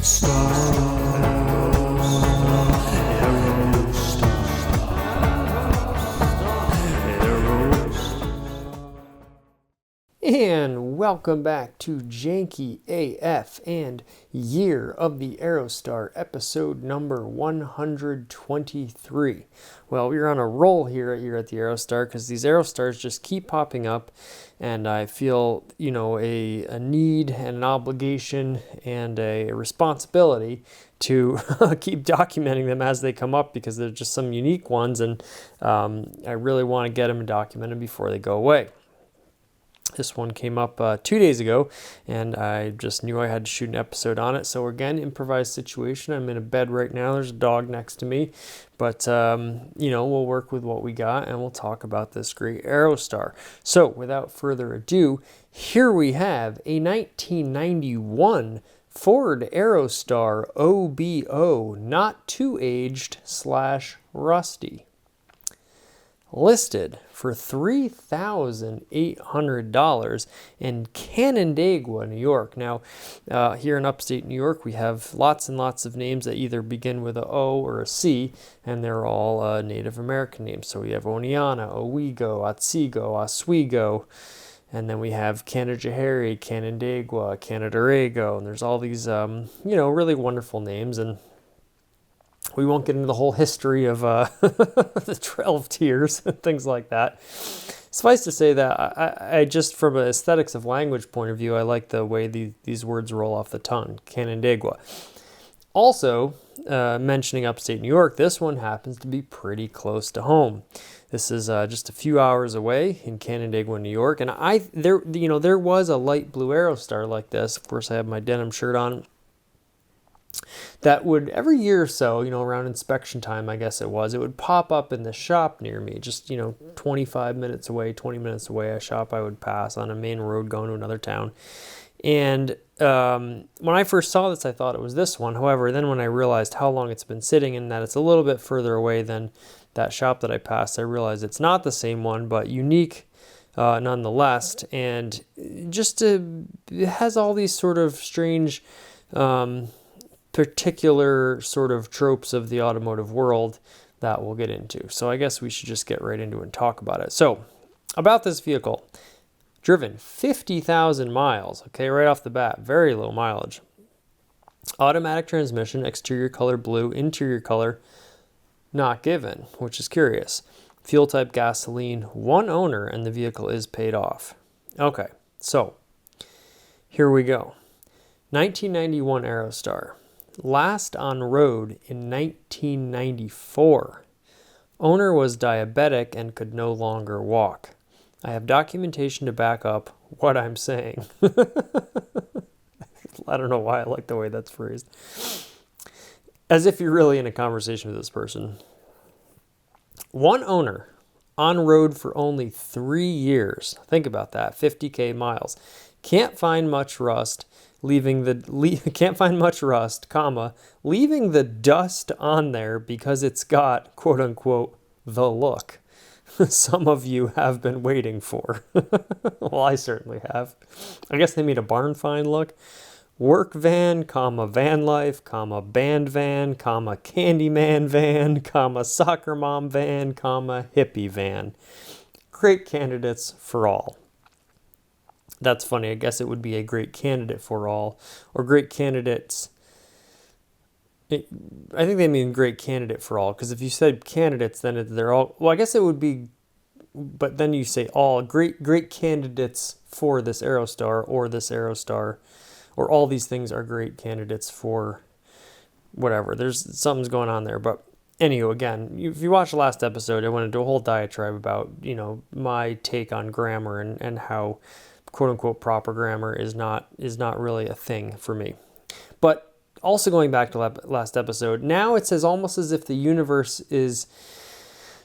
And welcome back to Janky AF and Year of the Aerostar, episode number 123. Well, we're on a roll here at Year at the Aerostar because these Aerostars just keep popping up, and I feel, a need and an obligation and a responsibility to keep documenting them as they come up because they're just some unique ones, and I really want to get them documented before they go away. This one came up 2 days ago, and I just knew I had to shoot an episode on it. So again, improvised situation. I'm in a bed right now. There's a dog next to me, but we'll work with what we got, and we'll talk about this great Aerostar. So without further ado, here we have a 1991 Ford Aerostar OBO, not too aged / rusty. Listed for $3,800 in Canandaigua, New York. Now, here in upstate New York, we have lots and lots of names that either begin with a O or a C, and they're all Native American names. So we have Oneana, Owego, Otsego, Oswego, and then we have Canajoharie, Canandaigua, Canandaigua, and there's all these, really wonderful names, and we won't get into the whole history of the 12 tiers and things like that. Suffice to say that I just, from an aesthetics of language point of view, I like the way these words roll off the tongue, Canandaigua. Also, mentioning upstate New York, this one happens to be pretty close to home. This is just a few hours away in Canandaigua, New York, and there was a light blue Aerostar like this. Of course, I have my denim shirt on. That would, every year or so, around inspection time, I guess it would pop up in the shop near me, just, 25 minutes away, 20 minutes away, a shop I would pass on a main road going to another town. And when I first saw this, I thought it was this one. However, then when I realized how long it's been sitting and that it's a little bit further away than that shop that I passed, I realized it's not the same one, but unique nonetheless. And just it has all these sort of strange particular sort of tropes of the automotive world that we'll get into. So I guess we should just get right into it and talk about it. So about this vehicle, driven 50,000 miles, okay, right off the bat, very low mileage. Automatic transmission, exterior color blue, interior color not given, which is curious. Fuel type gasoline, one owner, and the vehicle is paid off. Okay, so here we go. 1991 Aerostar. Last on road in 1994. Owner was diabetic and could no longer walk. I have documentation to back up what I'm saying. I don't know why I like the way that's phrased. As if you're really in a conversation with this person. One owner, on road for only 3 years. Think about that, 50K miles. Can't find much rust. Leaving the dust on there because it's got, quote unquote, the look some of you have been waiting for. Well, I certainly have. I guess they mean a barn find look. Work van, van life, band van, Candyman van, soccer mom van, hippie van. Great candidates for all. That's funny. I guess it would be a great candidate for all, or great candidates. I think they mean great candidate for all, because if you said candidates, then they're all, well, I guess it would be, but then you say all great candidates for this Aerostar, or all these things are great candidates for whatever. There's something's going on there. But anywho, again, if you watched the last episode, I went into a whole diatribe about, my take on grammar and how quote unquote proper grammar is not really a thing for me. But also going back to last episode, now it's almost as if the universe is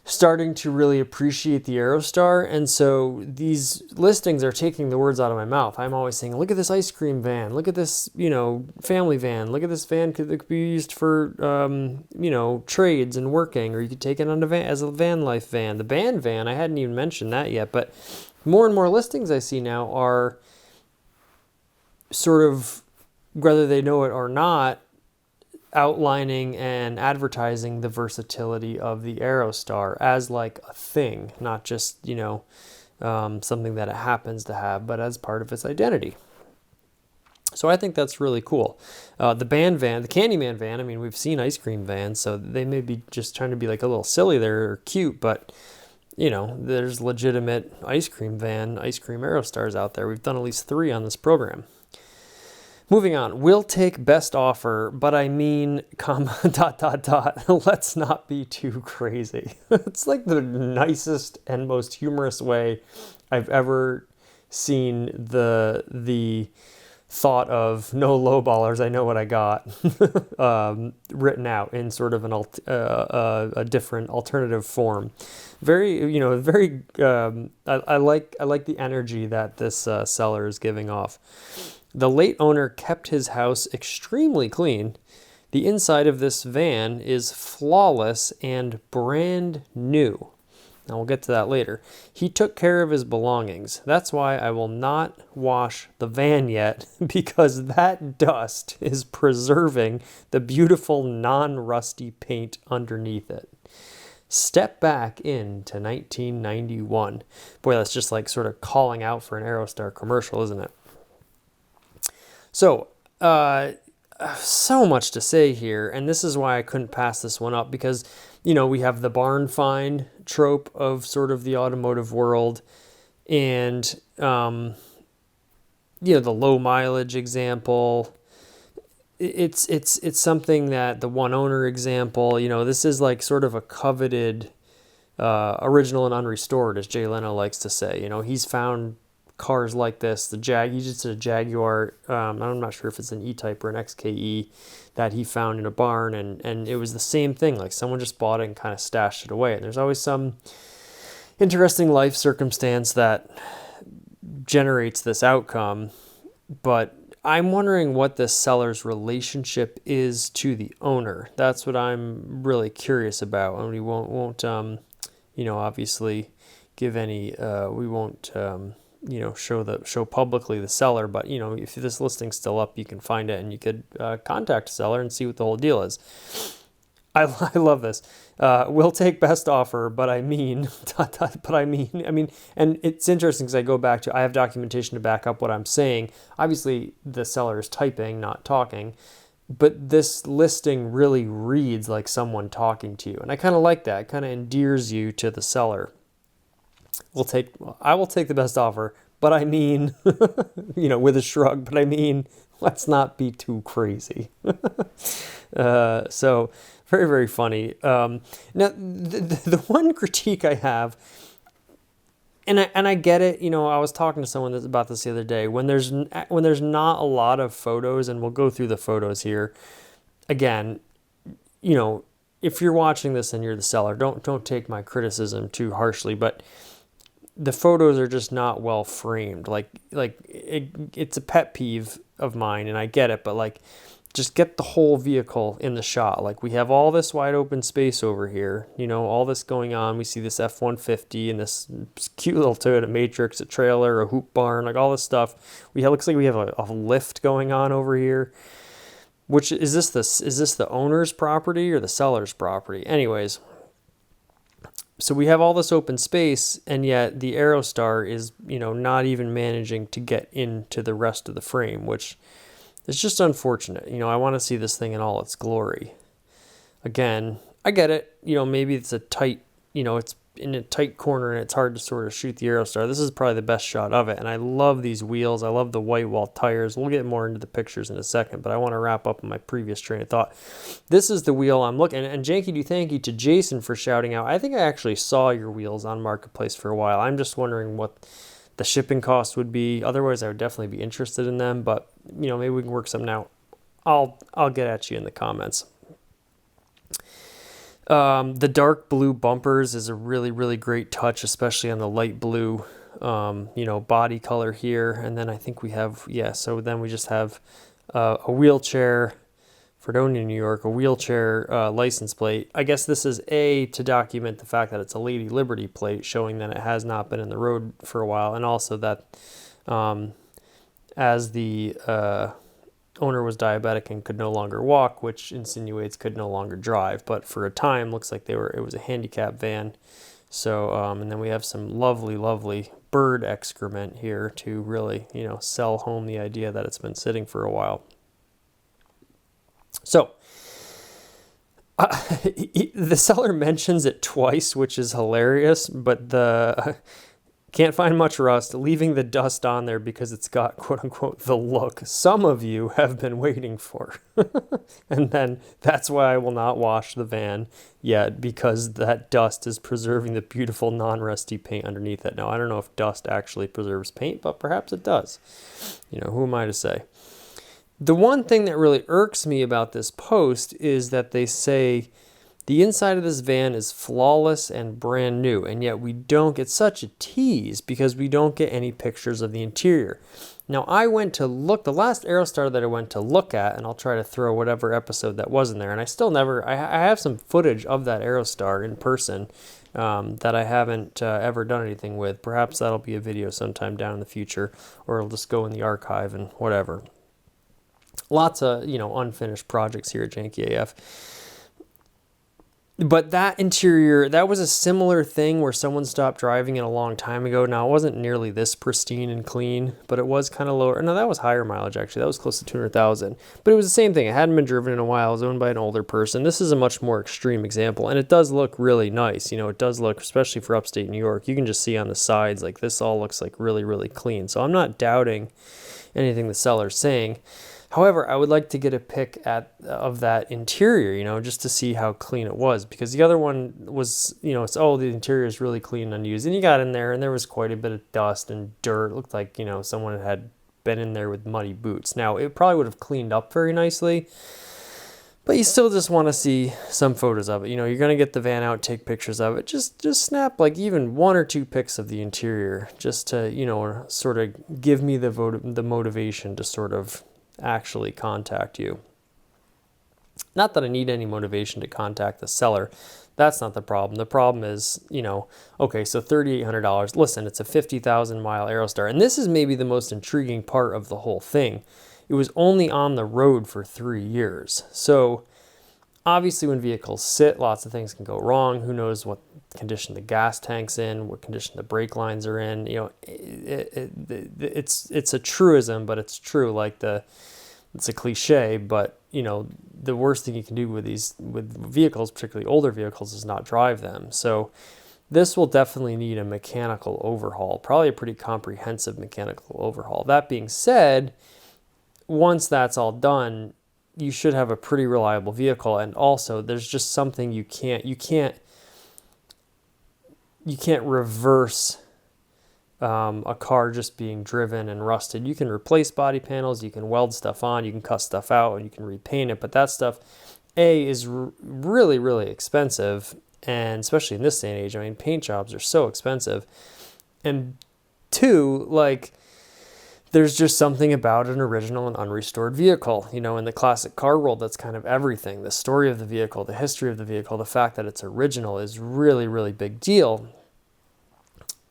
starting to really appreciate the Aerostar, and so these listings are taking the words out of my mouth. I'm always saying, look at this ice cream van, look at this, family van, look at this van that could be used for, trades and working, or you could take it on as a van life van. The band van, I hadn't even mentioned that yet, but more and more listings I see now are sort of, whether they know it or not, outlining and advertising the versatility of the Aerostar as like a thing, not just, something that it happens to have, but as part of its identity. So I think that's really cool. The band van, the Candyman van, I mean, we've seen ice cream vans, so they may be just trying to be like a little silly there or cute, but there's legitimate ice cream Aerostars out there. We've done at least 3 on this program. Moving on, we'll take best offer, but I mean, comma, ... let's not be too crazy. It's like the nicest and most humorous way I've ever seen the thought of no lowballers, I know what I got, written out in sort of a different alternative form. Very. I like the energy that this seller is giving off. The late owner kept his house extremely clean. The inside of this van is flawless and brand new. Now we'll get to that later. He took care of his belongings. That's why I will not wash the van yet, because that dust is preserving the beautiful non-rusty paint underneath it. Step back into 1991. Boy, that's just like sort of calling out for an Aerostar commercial, isn't it? So, so much to say here, and this is why I couldn't pass this one up, because, we have the barn find trope of sort of the automotive world, and, the low mileage example. It's something that the one owner example, this is like sort of a coveted, original and unrestored, as Jay Leno likes to say. He's found cars like this. He just did a Jaguar. I'm not sure if it's an E-Type or an XKE that he found in a barn, and it was the same thing. Like someone just bought it and kind of stashed it away. And there's always some interesting life circumstance that generates this outcome. But I'm wondering what this seller's relationship is to the owner. That's what I'm really curious about. And we won't obviously give any. We won't. Show publicly the seller, but if this listing's still up, you can find it and you could contact the seller and see what the whole deal is. I love this. We'll take best offer, but I mean, and it's interesting because I go back to, I have documentation to back up what I'm saying. Obviously, the seller is typing, not talking, but this listing really reads like someone talking to you, and I kind of like that. It kind of endears you to the seller. I will take the best offer, but I mean, with a shrug, but I mean, let's not be too crazy. So very, very funny. Now the one critique I have, and I get it, I was talking to someone about this the other day, when there's not a lot of photos, and we'll go through the photos here. Again, if you're watching this and you're the seller, don't take my criticism too harshly, but the photos are just not well framed. It's a pet peeve of mine, and I get it, but just get the whole vehicle in the shot. Like, we have all this wide open space over here, all this going on. We see this F-150 and this cute little Toyota Matrix, a trailer, a hoop barn, like all this stuff. Looks like we have a lift going on over here. Which is this the owner's property or the seller's property? Anyways, so we have all this open space, and yet the Aerostar is, not even managing to get into the rest of the frame, which is just unfortunate. I want to see this thing in all its glory. Again, I get it. Maybe it's a tight, it's in a tight corner and it's hard to sort of shoot the Aerostar. This is probably the best shot of it, and I love these wheels. I love the white wall tires. We'll get more into the pictures in a second, but I want to wrap up on my previous train of thought. This is the wheel I'm looking at, and Janky do thanky to Jason for shouting out. I think I actually saw your wheels on Marketplace for a while. I'm just wondering what the shipping cost would be. Otherwise, I would definitely be interested in them, but maybe we can work something out. I'll get at you in the comments. The dark blue bumpers is a really, really great touch, especially on the light blue, body color here. And then I think we have, so then we just have a wheelchair, Fredonia, New York, a wheelchair license plate. I guess this is to document the fact that it's a Lady Liberty plate, showing that it has not been in the road for a while. And also that as the owner was diabetic and could no longer walk, which insinuates could no longer drive. But for a time, looks like it was a handicap van. So, and then we have some lovely, lovely bird excrement here to really, sell home the idea that it's been sitting for a while. So, the seller mentions it twice, which is hilarious, but can't find much rust, leaving the dust on there because it's got, quote unquote, the look some of you have been waiting for. And then that's why I will not wash the van yet, because that dust is preserving the beautiful non-rusty paint underneath it. Now, I don't know if dust actually preserves paint, but perhaps it does. Who am I to say? The one thing that really irks me about this post is that they say the inside of this van is flawless and brand new, and yet we don't get such a tease because we don't get any pictures of the interior. Now, I went to look, the last Aerostar that I went to look at, and I'll try to throw whatever episode that was in there, and I have some footage of that Aerostar in person that I haven't ever done anything with. Perhaps that'll be a video sometime down in the future, or it'll just go in the archive and whatever. Lots of, unfinished projects here at Janky AF. But that interior, that was a similar thing where someone stopped driving it a long time ago. Now, it wasn't nearly this pristine and clean, but it was kind of lower. No, that was higher mileage, actually. That was close to 200,000. But it was the same thing. It hadn't been driven in a while. It was owned by an older person. This is a much more extreme example, and it does look really nice. It does look, especially for upstate New York, you can just see on the sides, like this all looks like really, really clean. So I'm not doubting anything the seller's saying. However, I would like to get a pic of that interior, just to see how clean it was, because the other one was, it's, the interior is really clean and unused. And you got in there and there was quite a bit of dust and dirt. It looked like, someone had been in there with muddy boots. Now, it probably would have cleaned up very nicely, but you still just want to see some photos of it. You're going to get the van out, take pictures of it. Just snap like even 1 or 2 pics of the interior, just to, sort of give me the motivation to sort of actually contact you. Not that I need any motivation to contact the seller. That's not the problem. The problem is, okay, so $3,800. Listen, it's a 50,000 mile Aerostar. And this is maybe the most intriguing part of the whole thing. It was only on the road for 3 years. So obviously when vehicles sit, lots of things can go wrong. Who knows what condition the gas tank's in, what condition the brake lines are in. It's a truism, but it's true. It's a cliche, but the worst thing you can do with vehicles, particularly older vehicles, is not drive them. So this will definitely need a mechanical overhaul, probably a pretty comprehensive mechanical overhaul. That being said, once that's all done, you should have a pretty reliable vehicle. And also, there's just something you can't reverse a car just being driven and rusted. You can replace body panels, you can weld stuff on, you can cut stuff out, and you can repaint it. But that stuff, A, is really, really expensive, and especially in this day and age, paint jobs are so expensive. And 2, there's just something about an original and unrestored vehicle. In the classic car world, that's kind of everything. The story of the vehicle, the history of the vehicle, the fact that it's original is really, really big deal.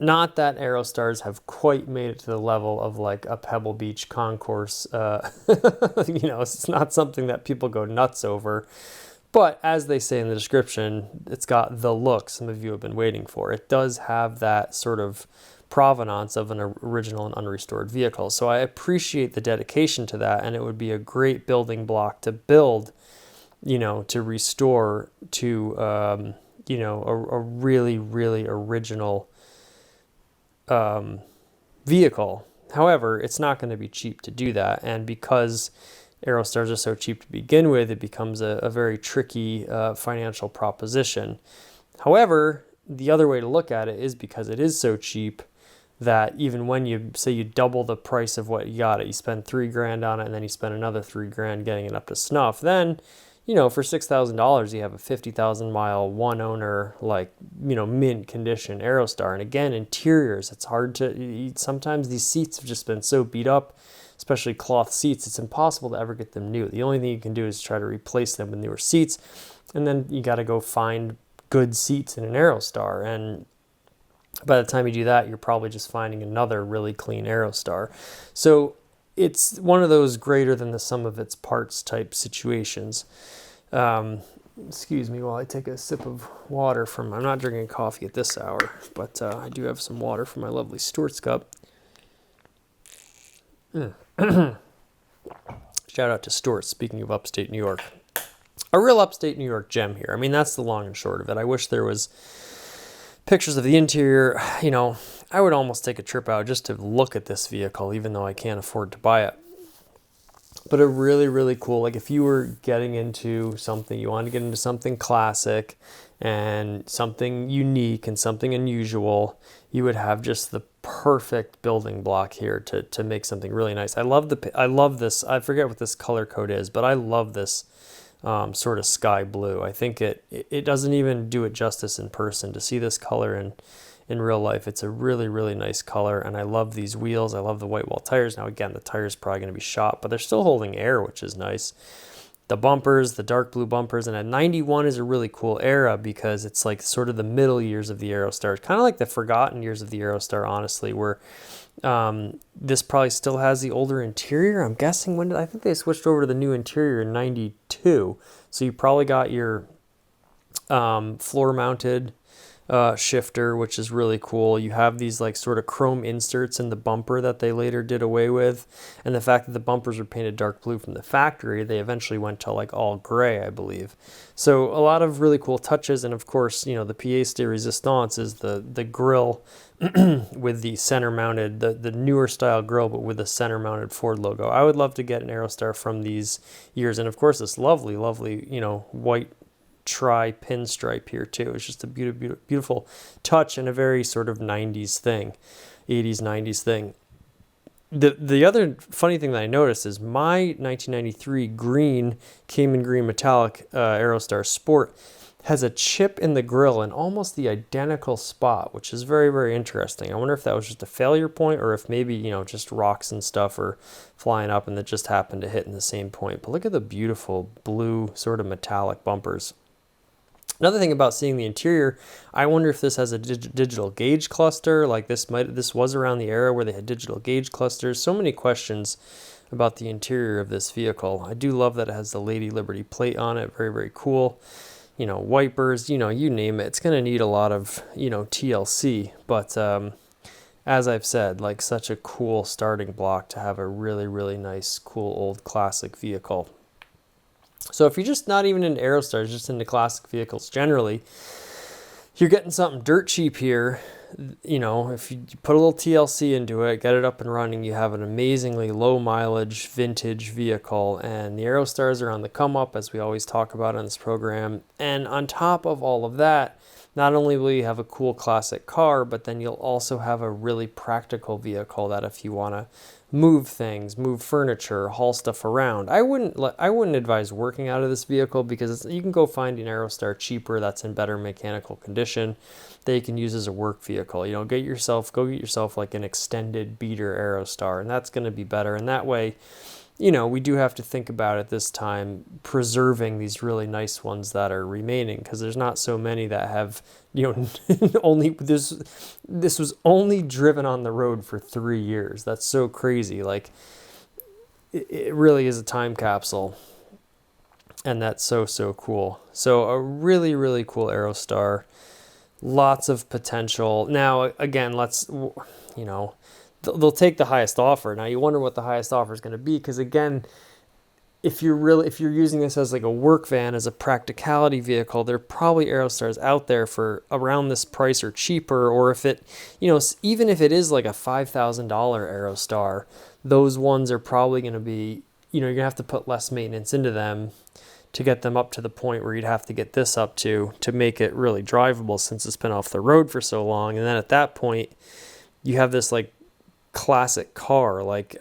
Not that Aerostars have quite made it to the level of a Pebble Beach concourse. It's not something that people go nuts over. But as they say in the description, it's got the look some of you have been waiting for. It does have that sort of provenance of an original and unrestored vehicle. So I appreciate the dedication to that, and it would be a great building block to build, to restore to, a really, really original vehicle. However, it's not going to be cheap to do that, and because Aerostars are so cheap to begin with, it becomes a very tricky financial proposition. However, the other way to look at it is because it is so cheap that even when you say you double the price of what you got it, you spend $3,000 on it, and then you spend another $3,000 getting it up to snuff, then for $6,000, you have a 50,000 mile, one owner, mint condition Aerostar. And again, interiors, it's hard to, sometimes these seats have just been so beat up, especially cloth seats, it's impossible to ever get them new. The only thing you can do is try to replace them with newer seats. And then you got to go find good seats in an Aerostar. And by the time you do that, you're probably just finding another really clean Aerostar. So it's one of those greater than the sum of its parts type situations. Excuse me while I take a sip of water from, I'm not drinking coffee at this hour, but I do have some water from my lovely Stewart's cup. Shout out to Stewart's, speaking of upstate New York. A real upstate New York gem here. I mean, that's the long and short of it. I wish there was pictures of the interior. You know, I would almost take a trip out just to look at this vehicle, even though I can't afford to buy it. But a really, really cool, like if you were getting into something, you want to get into something classic and something unique and something unusual, you would have just the perfect building block here to make something really nice. I love this, I forget what this color code is, but I love this sort of sky blue. I think it doesn't even do it justice in person. To see this color in real life, it's a really, really nice color, and I love these wheels. I love the white wall tires. Now again, the tire's probably going to be shot, but they're still holding air, which is nice. The bumpers, the dark blue bumpers, and a 91 is a really cool era because it's like sort of the middle years of the Aerostar. Kind of like the forgotten years of the Aerostar, honestly, where this probably still has the older interior. I'm guessing I think they switched over to the new interior in 92. So you probably got your floor mounted shifter, which is really cool. You have these like sort of chrome inserts in the bumper that they later did away with, and the fact that the bumpers were painted dark blue from the factory, they eventually went to like all gray, I believe. So a lot of really cool touches, and of course, you know, the pièce de résistance is the grille with the center mounted, the newer style grille, but with the center mounted Ford logo. I would love to get an Aerostar from these years, and of course this lovely, you know, white tri pinstripe here too. It's just a beautiful touch and a very sort of 90s thing, 80s 90s thing. The other funny thing that I noticed is my 1993 green Cayman green metallic Aerostar Sport has a chip in the grille in almost the identical spot, which is very, very interesting. I wonder if that was just a failure point or if maybe, you know, just rocks and stuff are flying up and that just happened to hit in the same point. But look at the beautiful blue sort of metallic bumpers. Another thing about seeing the interior, I wonder if this has a digital gauge cluster. Like this was around the era where they had digital gauge clusters. So many questions about the interior of this vehicle. I do love that it has the Lady Liberty plate on it. Very, very cool. You know, wipers, you know, you name it. It's going to need a lot of, you know, TLC. But as I've said, like such a cool starting block to have a really, really nice, cool old classic vehicle. So if you're just not even into Aerostars, just into classic vehicles generally, you're getting something dirt cheap here. You know, if you put a little TLC into it, get it up and running, you have an amazingly low mileage vintage vehicle. And the Aerostars are on the come up, as we always talk about on this program. And on top of all of that, not only will you have a cool classic car, but then you'll also have a really practical vehicle that if you want to move things, move furniture, haul stuff around. I wouldn't advise working out of this vehicle because you can go find an Aerostar cheaper that's in better mechanical condition that you can use as a work vehicle. You know, go get yourself like an extended beater Aerostar, and that's going to be better. And that way, you know, we do have to think about at this time preserving these really nice ones that are remaining, because there's not so many that have, you know, only this was only driven on the road for 3 years. That's so crazy. Like it really is a time capsule, and that's so cool. So a really, really cool Aerostar, lots of potential. Now again, you know, they'll take the highest offer. Now you wonder what the highest offer is going to be, because again, if you're using this as like a work van, as a practicality vehicle, there are probably Aerostars out there for around this price or cheaper. Or if it, you know, even if it is like a $5,000 Aerostar, those ones are probably going to be, you know, you're going to have to put less maintenance into them to get them up to the point where you'd have to get this up to make it really drivable, since it's been off the road for so long. And then at that point, you have this like classic car. Like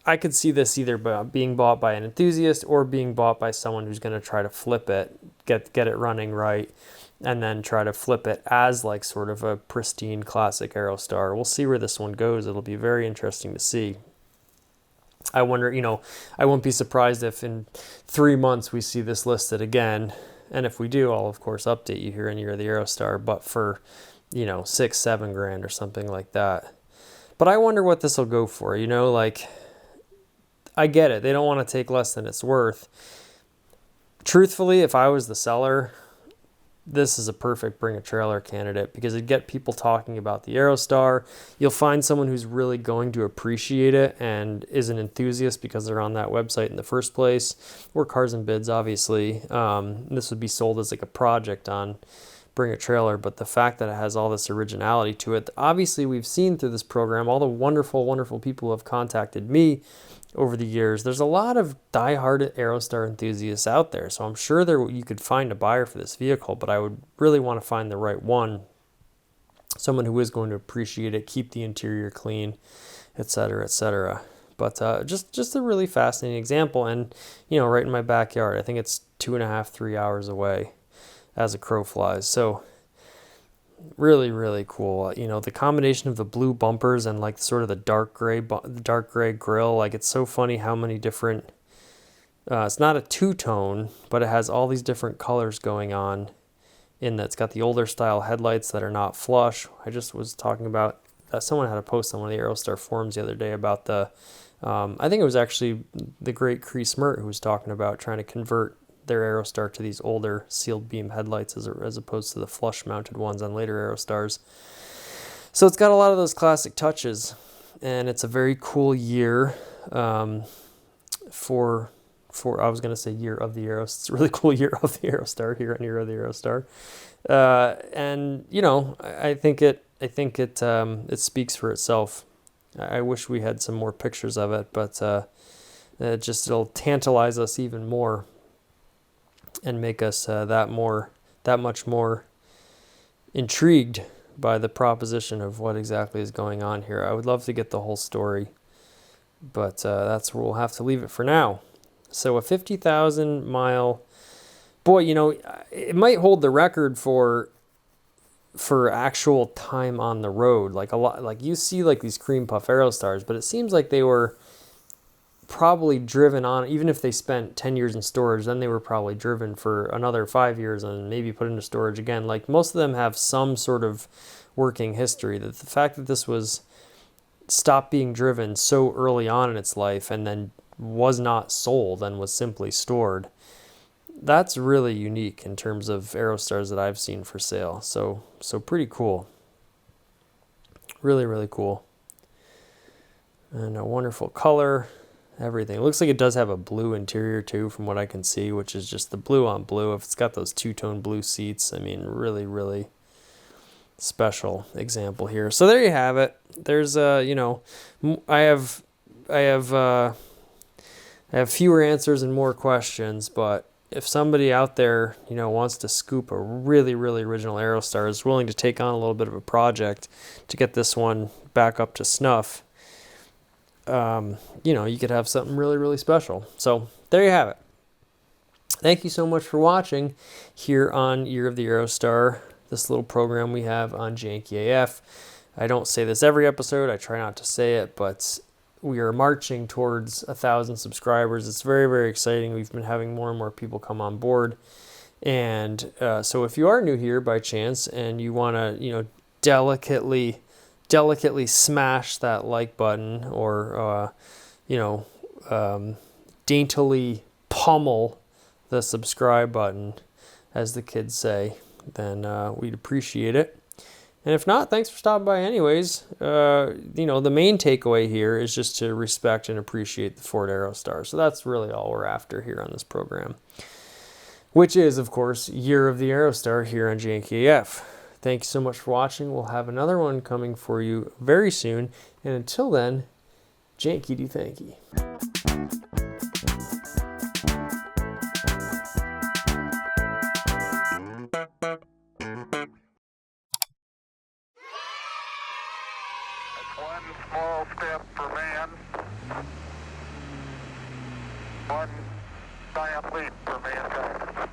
I could see this either being bought by an enthusiast or being bought by someone who's going to try to flip it, get it running right, and then try to flip it as like sort of a pristine classic Aerostar. We'll see where this one goes. It'll be very interesting to see. I wonder, you know, I wouldn't be surprised if in 3 months we see this listed again. And if we do, I'll of course update you here in Year of the Aerostar, but for, you know, $6-7 grand or something like that. But I wonder what this will go for, you know, like I get it. They don't want to take less than it's worth. Truthfully, if I was the seller, this is a perfect bring a trailer candidate because it'd get people talking about the Aerostar. You'll find someone who's really going to appreciate it and is an enthusiast because they're on that website in the first place, or Cars and Bids, obviously. This would be sold as like a project on Bring a Trailer, but the fact that it has all this originality to it, obviously we've seen through this program, all the wonderful, wonderful people who have contacted me over the years. There's a lot of diehard Aerostar enthusiasts out there, so I'm sure you could find a buyer for this vehicle, but I would really want to find the right one, someone who is going to appreciate it, keep the interior clean, etc., etc. But just a really fascinating example, and right in my backyard. I think it's 2.5, 3 hours away as a crow flies. So really, really cool. The combination of the blue bumpers and like sort of the dark gray grill. Like, it's so funny how many different. It's not a two-tone, but it has all these different colors going on. In that, it's got the older style headlights that are not flush. I just was talking about that. Someone had a post on one of the Aerostar forums the other day about the. I think it was actually the great Cree Smirt who was talking about trying to convert their Aerostar to these older sealed beam headlights as opposed to the flush mounted ones on later Aerostars. So it's got a lot of those classic touches, and it's a very cool year for I was going to say year of the Aerostar. It's a really cool year of the Aerostar here on Year of the Aerostar. And I think it speaks for itself. I wish we had some more pictures of it, but it'll tantalize us even more and make us that much more intrigued by the proposition of what exactly is going on here. I would love to get the whole story, but that's where we'll have to leave it for now. So a 50,000 mile, boy, it might hold the record for actual time on the road. Like a lot, like you see like these cream puff Aerostars, but it seems like they were probably driven on, even if they spent 10 years in storage, then they were probably driven for another 5 years and maybe put into storage again. Like, most of them have some sort of working history. That the fact that this was stopped being driven so early on in its life and then was not sold and was simply stored, that's really unique in terms of Aerostars that I've seen for sale. So pretty cool. Really, really cool. And a wonderful color. Everything. It looks like it does have a blue interior too, from what I can see, which is just the blue on blue. If it's got those two-tone blue seats, I mean, really, really special example here. So there you have it. There's I have fewer answers and more questions, but if somebody out there, wants to scoop a really, really original Aerostar, is willing to take on a little bit of a project to get this one back up to snuff, you could have something really, really special. So there you have it. Thank you so much for watching here on Year of the Aerostar, this little program we have on Janky AF. I don't say this every episode. I try not to say it, but we are marching towards 1,000 subscribers. It's very, very exciting. We've been having more and more people come on board. And so if you are new here by chance and you want to, delicately smash that like button, or daintily pummel the subscribe button, as the kids say, then we'd appreciate it. And if not, thanks for stopping by anyways. The main takeaway here is just to respect and appreciate the Ford Aerostar. So that's really all we're after here on this program, which is, of course, Year of the Aerostar here on Janky AF. Thank you so much for watching. We'll have another one coming for you very soon. And until then, Janky do Thanky. One small step for man, one giant leap for mankind.